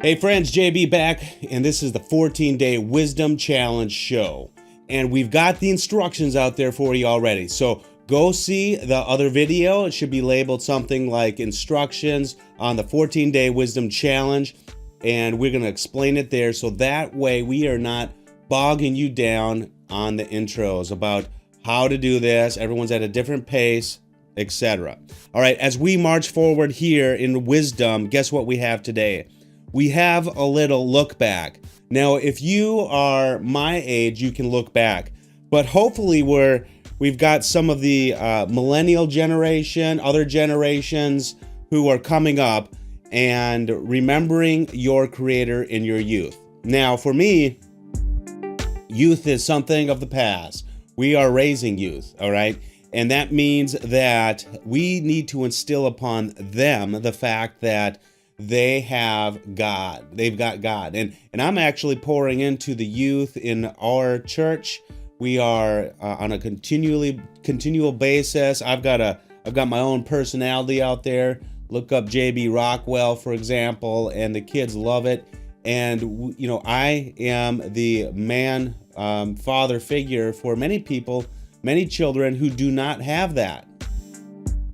Hey friends, JB back, and this is the 14-Day Wisdom Challenge show. And we've got the instructions out there for you already. So go see the other video. It should be labeled something like instructions on the 14-Day Wisdom Challenge. And we're going to explain it there so that way we are not bogging you down on the intros about how to do this. Everyone's at a different pace, etc. All right, as we march forward here in wisdom, guess what we have today? We have a little look back. Now, if you are my age, you can look back, but hopefully we've got some of the millennial generation, other generations who are coming up and remembering your Creator in your youth. Now, for me, youth is something of the past. We are raising youth, all right? And that means that we need to instill upon them the fact that they have God. They've got God. And I'm actually pouring into the youth in our church. We are on a continual basis. I've got my own personality out there. Look up JB Rockwell, for example, and the kids love it. And you know, I am the man, father figure for many people, many children who do not have that.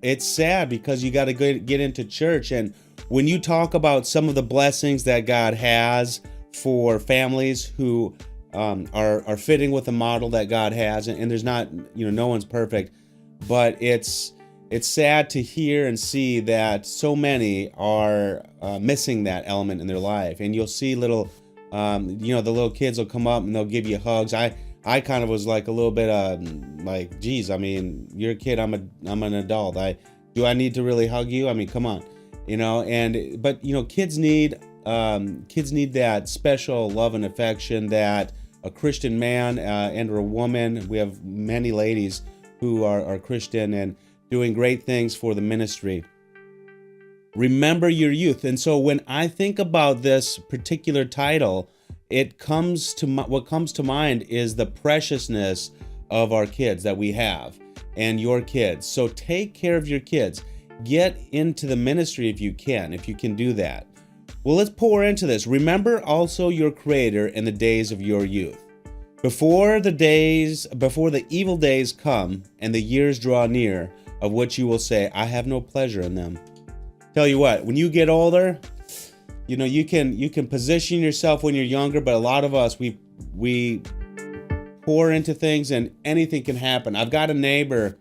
It's sad because you got to get into church, and when you talk about some of the blessings that God has for families who are fitting with the model that God has, and there's not, no one's perfect, but it's sad to hear and see that so many are missing that element in their life. And you'll see the little kids will come up and they'll give you hugs. I kind of was like a little bit like, geez, I mean, you're a kid, I'm an adult. Do I need to really hug you? I mean, come on. But kids need that special love and affection that a Christian man and or a woman. We have many ladies who are Christian and doing great things for the ministry. Remember your youth. And so when I think about this particular title, what comes to mind is the preciousness of our kids that we have and your kids. So take care of your kids. Get into the ministry if you can do that. Well, let's pour into this. Remember also your Creator in the days of your youth. Before the evil days come and the years draw near, of which you will say, I have no pleasure in them. Tell you what, when you get older, you can position yourself when you're younger, but a lot of us, we pour into things and anything can happen. I've got a neighbor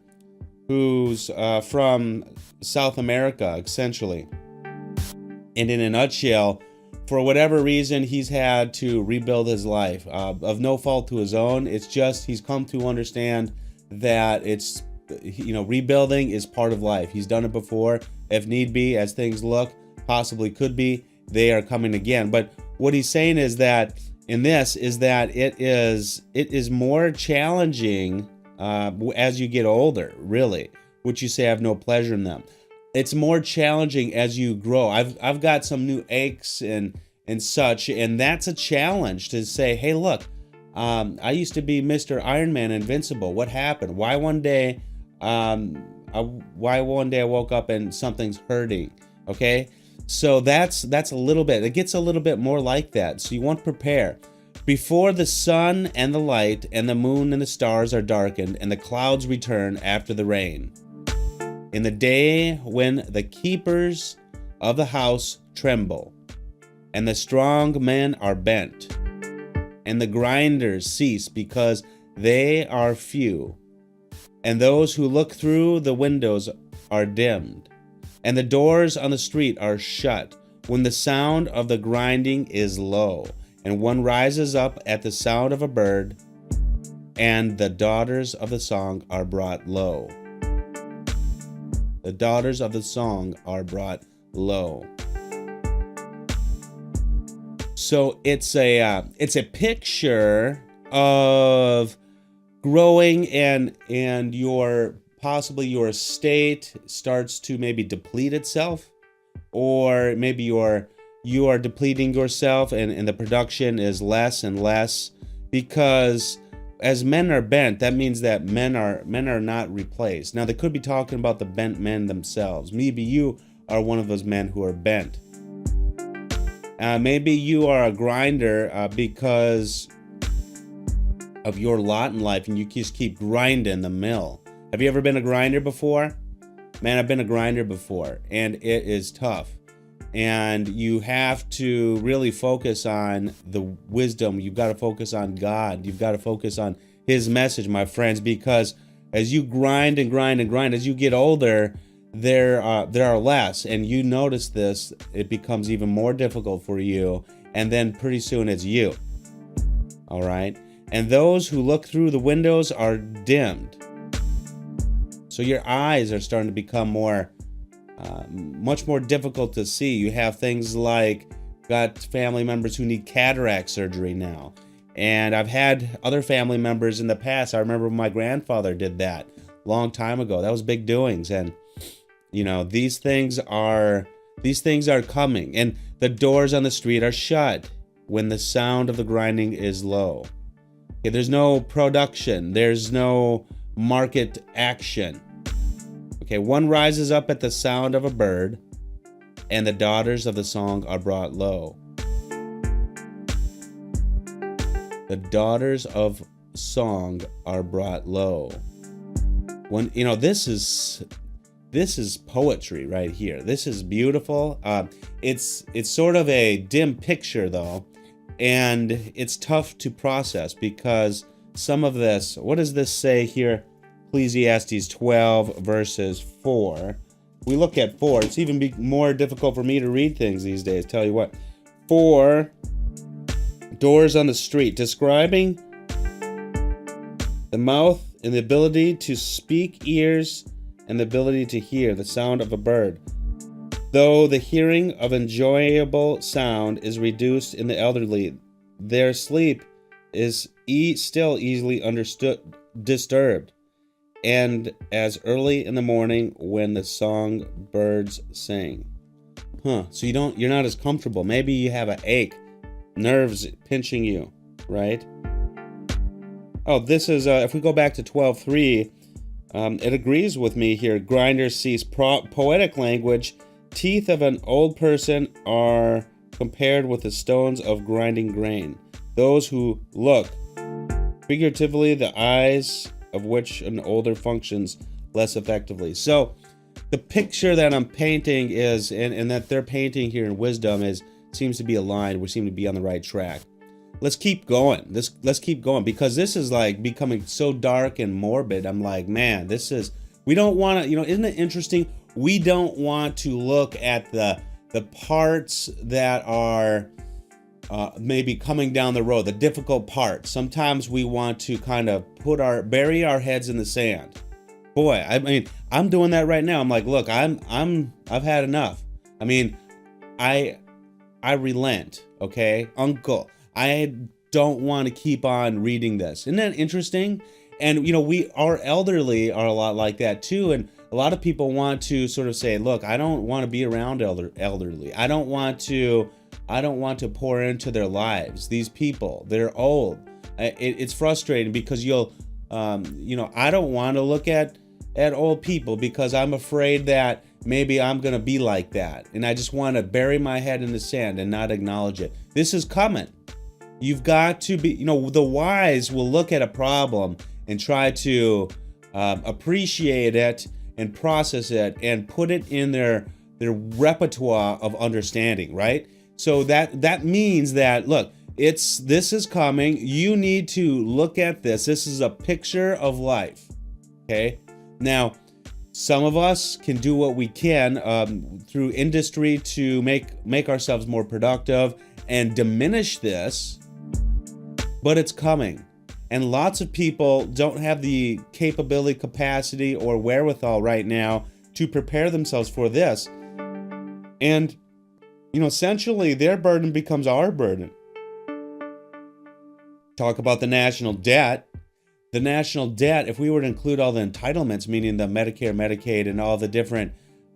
who's from South America, essentially. And in a nutshell, for whatever reason, he's had to rebuild his life of no fault to his own. It's just he's come to understand that rebuilding is part of life. He's done it before. If need be, as things look, possibly could be, they are coming again. But what he's saying is that in this is that it is more challenging as you get older, really, which you say I have no pleasure in them. It's more challenging as you grow. I've got some new aches and such, and that's a challenge to say, hey, look, I used to be Mr. Iron Man, invincible. What happened? Why one day I woke up and something's hurting? Okay, so that's a little bit. It gets a little bit more like that. So you want to prepare. Before the sun and the light and the moon and the stars are darkened and the clouds return after the rain. In the day when the keepers of the house tremble and the strong men are bent and the grinders cease because they are few and those who look through the windows are dimmed and the doors on the street are shut, when the sound of the grinding is low and one rises up at the sound of a bird, and the daughters of the song are brought low. The daughters of the song are brought low. So it's a picture of growing and your estate starts to maybe deplete itself, or maybe you are depleting yourself and the production is less and less, because as men are bent, that means that men are not replaced. Now, they could be talking about the bent men themselves. Maybe you are one of those men who are bent. Maybe you are a grinder because of your lot in life and you just keep grinding the mill. Have you ever been a grinder before? Man, I've been a grinder before, and it is tough. And you have to really focus on the wisdom. You've got to focus on God. You've got to focus on His message, my friends, because as you grind and grind and grind, as you get older, there are less, and you notice this, it becomes even more difficult for you, and then pretty soon it's you. All right? And those who look through the windows are dimmed. So your eyes are starting to become much more difficult to see. You have things like, got family members who need cataract surgery now. And I've had other family members in the past. I remember when my grandfather did that a long time ago. That was big doings. And these things are coming, and the doors on the street are shut when the sound of the grinding is low. Okay, there's no production, there's no market action. Okay, one rises up at the sound of a bird, and the daughters of the song are brought low. The daughters of song are brought low. When this is poetry right here. This is beautiful. It's sort of a dim picture though, and it's tough to process because some of this, what does this say here? Ecclesiastes 12 verses 4. We look at 4. It's even more difficult for me to read things these days. Tell you what. 4 doors on the street, describing the mouth and the ability to speak, ears, and the ability to hear the sound of a bird. Though the hearing of enjoyable sound is reduced in the elderly, their sleep is still easily disturbed, and as early in the morning when the song birds sing. So you're not as comfortable. Maybe you have an ache, nerves pinching you, right? Oh, this is if we go back to 12:3. It agrees with me here. Grinders cease poetic language. Teeth of an old person are compared with the stones of grinding grain. Those who look, figuratively, the eyes of which an older functions less effectively. So the picture that I'm painting is, and that they're painting here in wisdom seems to be aligned. We seem to be on the right track. Let's keep going. Let's keep going, because this is like becoming so dark and morbid. I'm like, man, we don't want to, isn't it interesting? We don't want to look at the parts that are maybe coming down the road, the difficult parts. Sometimes we want to kind of bury our heads in the sand. Boy, I mean, I'm doing that right now. I'm like, look, I've had enough. I mean, I relent, okay? Uncle, I don't want to keep on reading this. Isn't that interesting? And our elderly are a lot like that too. And a lot of people want to sort of say, look, I don't want to be around elderly. I don't want to pour into their lives. These people, they're old. It's frustrating because I don't want to look at old people because I'm afraid that maybe I'm going to be like that. And I just want to bury my head in the sand and not acknowledge it. This is coming. You've got to be, the wise will look at a problem and try to appreciate it and process it and put it in their repertoire of understanding, right? So that means that, look, this is coming. You need to look at this. This is a picture of life, okay? Now, some of us can do what we can through industry to make ourselves more productive and diminish this, but it's coming. And lots of people don't have the capability, capacity, or wherewithal right now to prepare themselves for this. And, essentially their burden becomes our burden. Talk about the national debt. The national debt, if we were to include all the entitlements, meaning the Medicare, Medicaid, and all the different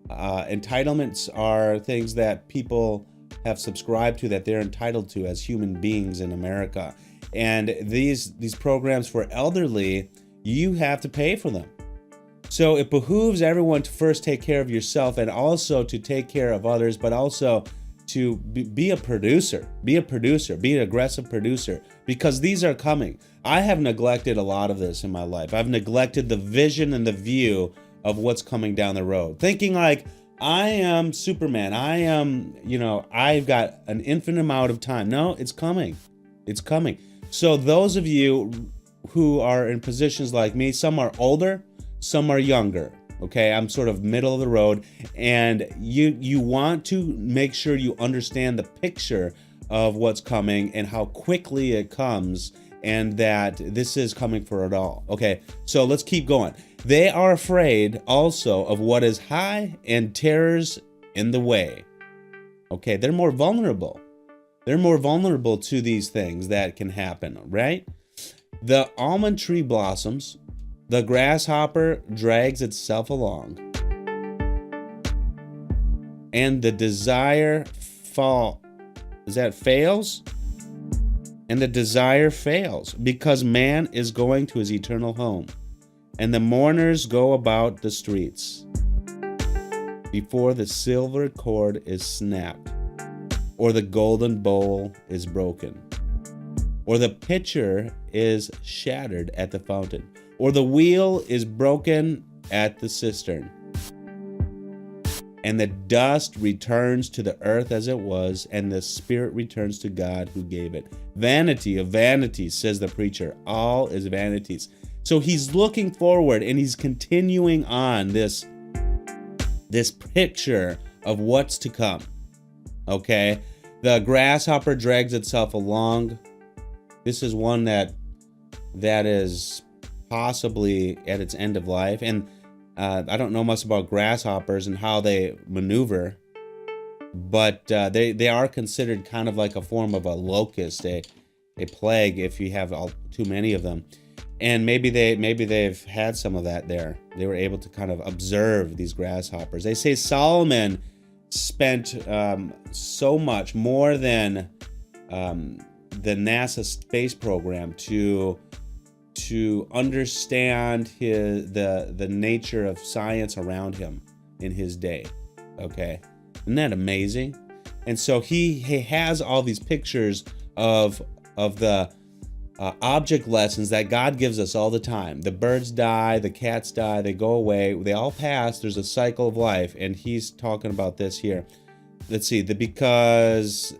entitlements are things that people have subscribed to, that they're entitled to as human beings in America. And these programs for elderly, you have to pay for them. So it behooves everyone to first take care of yourself and also to take care of others, but also be a producer, be an aggressive producer, because these are coming. I have neglected a lot of this in my life. I've neglected the vision and the view of what's coming down the road, thinking like, I am Superman. I've got an infinite amount of time. No, it's coming. It's coming. So those of you who are in positions like me, some are older, some are younger. Okay, I'm sort of middle of the road, and you want to make sure you understand the picture of what's coming and how quickly it comes, and that this is coming for it all. Okay, so let's keep going. They are afraid also of what is high and terrors in the way. Okay, they're more vulnerable. They're more vulnerable to these things that can happen, right? The almond tree blossoms. The grasshopper drags itself along, and the desire fails, and the desire fails, because man is going to his eternal home, and the mourners go about the streets before the silver cord is snapped, or the golden bowl is broken, or the pitcher is shattered at the fountain, or the wheel is broken at the cistern, and the dust returns to the earth as it was, and the spirit returns to God who gave it. Vanity of vanities, says the preacher. All is vanities. So he's looking forward, and he's continuing on this picture of what's to come. Okay? The grasshopper drags itself along. This is one that is possibly at its end of life, and I don't know much about grasshoppers and how they maneuver, but they are considered kind of like a form of a locust, a plague if you have too many of them. And maybe they've had some of that there. They were able to kind of observe these grasshoppers. They say Solomon spent so much more than the NASA space program to understand the nature of science around him in his day. Okay, isn't that amazing? And so he has all these pictures of the object lessons that God gives us all the time. The birds die, the cats die, they go away, they all pass. There's a cycle of life, and he's talking about this here. Let's see, this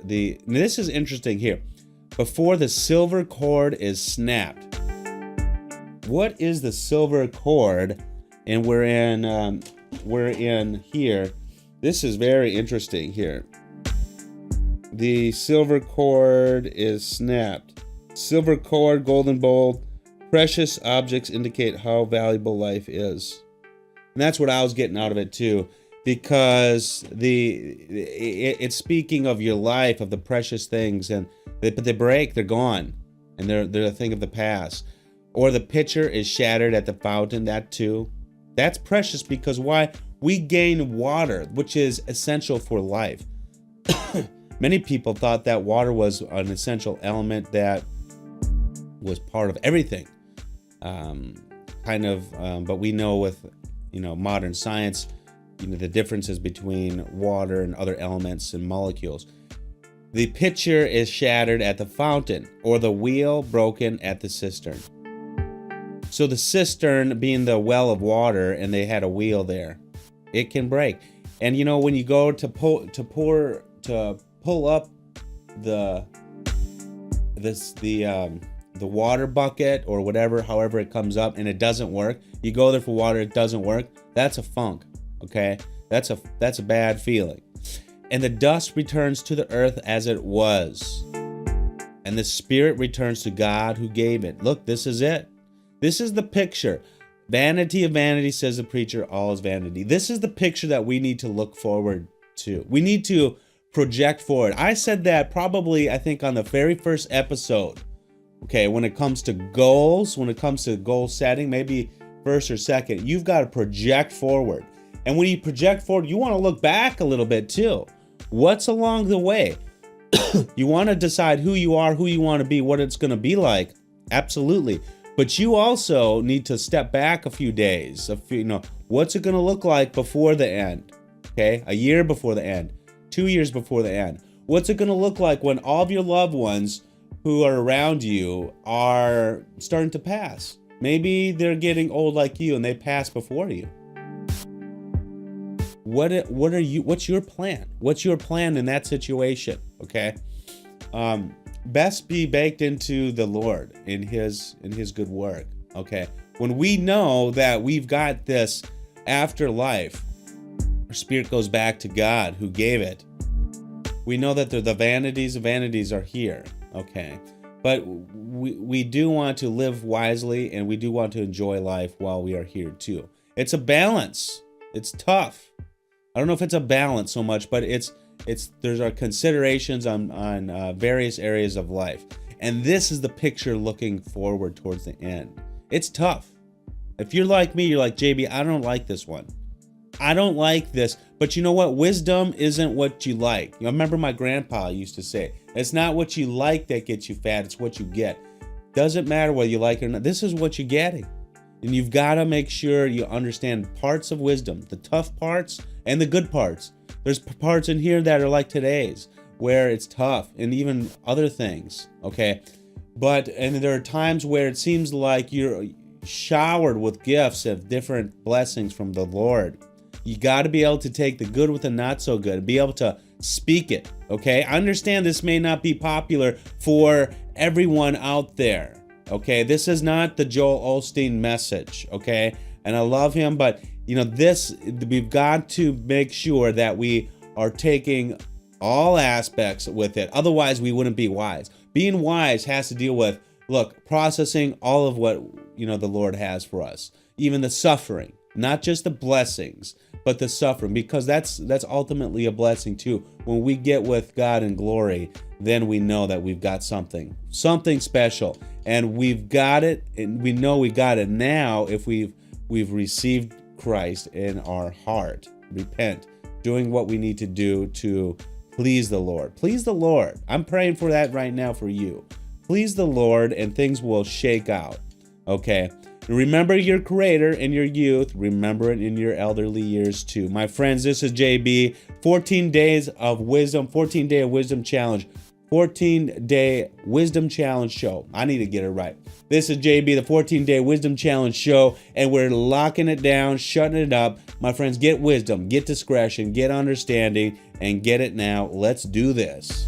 is interesting here. Before the silver cord is snapped. What is the silver cord? And we're in here. This is very interesting here. The silver cord is snapped. Silver cord, golden bowl, precious objects indicate how valuable life is. And that's what I was getting out of it too, because it's speaking of your life, of the precious things, but they break, they're gone, and they're a thing of the past. Or the pitcher is shattered at the fountain, that too. That's precious because why? We gain water, which is essential for life. Many people thought that water was an essential element that was part of everything. But we know with, modern science, the differences between water and other elements and molecules. The pitcher is shattered at the fountain, or the wheel broken at the cistern. So the cistern being the well of water, and they had a wheel there, it can break. And when you go to pull up the water bucket or whatever, however it comes up, and it doesn't work, you go there for water, it doesn't work, that's a funk. Okay, that's a bad feeling. And the dust returns to the earth as it was, and the spirit returns to God who gave it. Look, this is it. This is the picture. Vanity of vanity, says the preacher, all is vanity. This is the picture that we need to look forward to. We need to project forward. I said that probably, I think, on the very first episode. Okay, when it comes to goals, when it comes to goal setting, maybe first or second, you've got to project forward. And when you project forward, you want to look back a little bit too. What's along the way? You want to decide who you are, who you want to be, what it's going to be like. Absolutely. But you also need to step back a few days. What's it going to look like before the end? Okay, a year before the end, 2 years before the end? What's it going to look like when all of your loved ones who are around you are starting to pass? Maybe they're getting old like you and they pass before you. What's your plan? What's your plan in that situation? Okay. Best be baked into the Lord in his good work. Okay. When we know that we've got this afterlife, our spirit goes back to God who gave it. We know that the vanities of vanities are here. Okay. But we do want to live wisely, and we do want to enjoy life while we are here too. It's a balance. It's tough. I don't know if it's a balance so much, but there's our considerations on various areas of life. And this is the picture looking forward towards the end. It's tough. If you're like me, you're like, JB, I don't like this one. I don't like this. But you know what? Wisdom isn't what you like. I remember my grandpa used to say, it's not what you like that gets you fat, it's what you get. Doesn't matter whether you like it or not. This is what you're getting. And you've got to make sure you understand parts of wisdom, the tough parts and the good parts. There's parts in here that are like today's, where it's tough, and even other things, okay? And there are times where it seems like you're showered with gifts of different blessings from the Lord. You got to be able to take the good with the not so good, be able to speak it, okay? I understand this may not be popular for everyone out there, okay? This is not the Joel Osteen message, okay? And I love him, but we've got to make sure that we are taking all aspects with it. Otherwise, we wouldn't be wise. Being wise has to deal with, processing all of what, the Lord has for us. Even the suffering, not just the blessings, but the suffering, because that's ultimately a blessing too. When we get with God in glory, then we know that we've got something special, and we've got it, and we know we got it now if we've received Christ in our heart. Repent, doing what we need to do to please the Lord. Please the Lord. I'm praying for that right now for you. Please the Lord, and things will shake out. Okay? Remember your Creator in your youth. Remember it in your elderly years too. My friends, this is JB. 14 days of wisdom. 14-day wisdom challenge. 14-day wisdom challenge show. I need to get it right. This is JB, the 14-day wisdom challenge show, and we're locking it down, shutting it up. My friends, get wisdom, get discretion, get understanding, and get it now. Let's do this.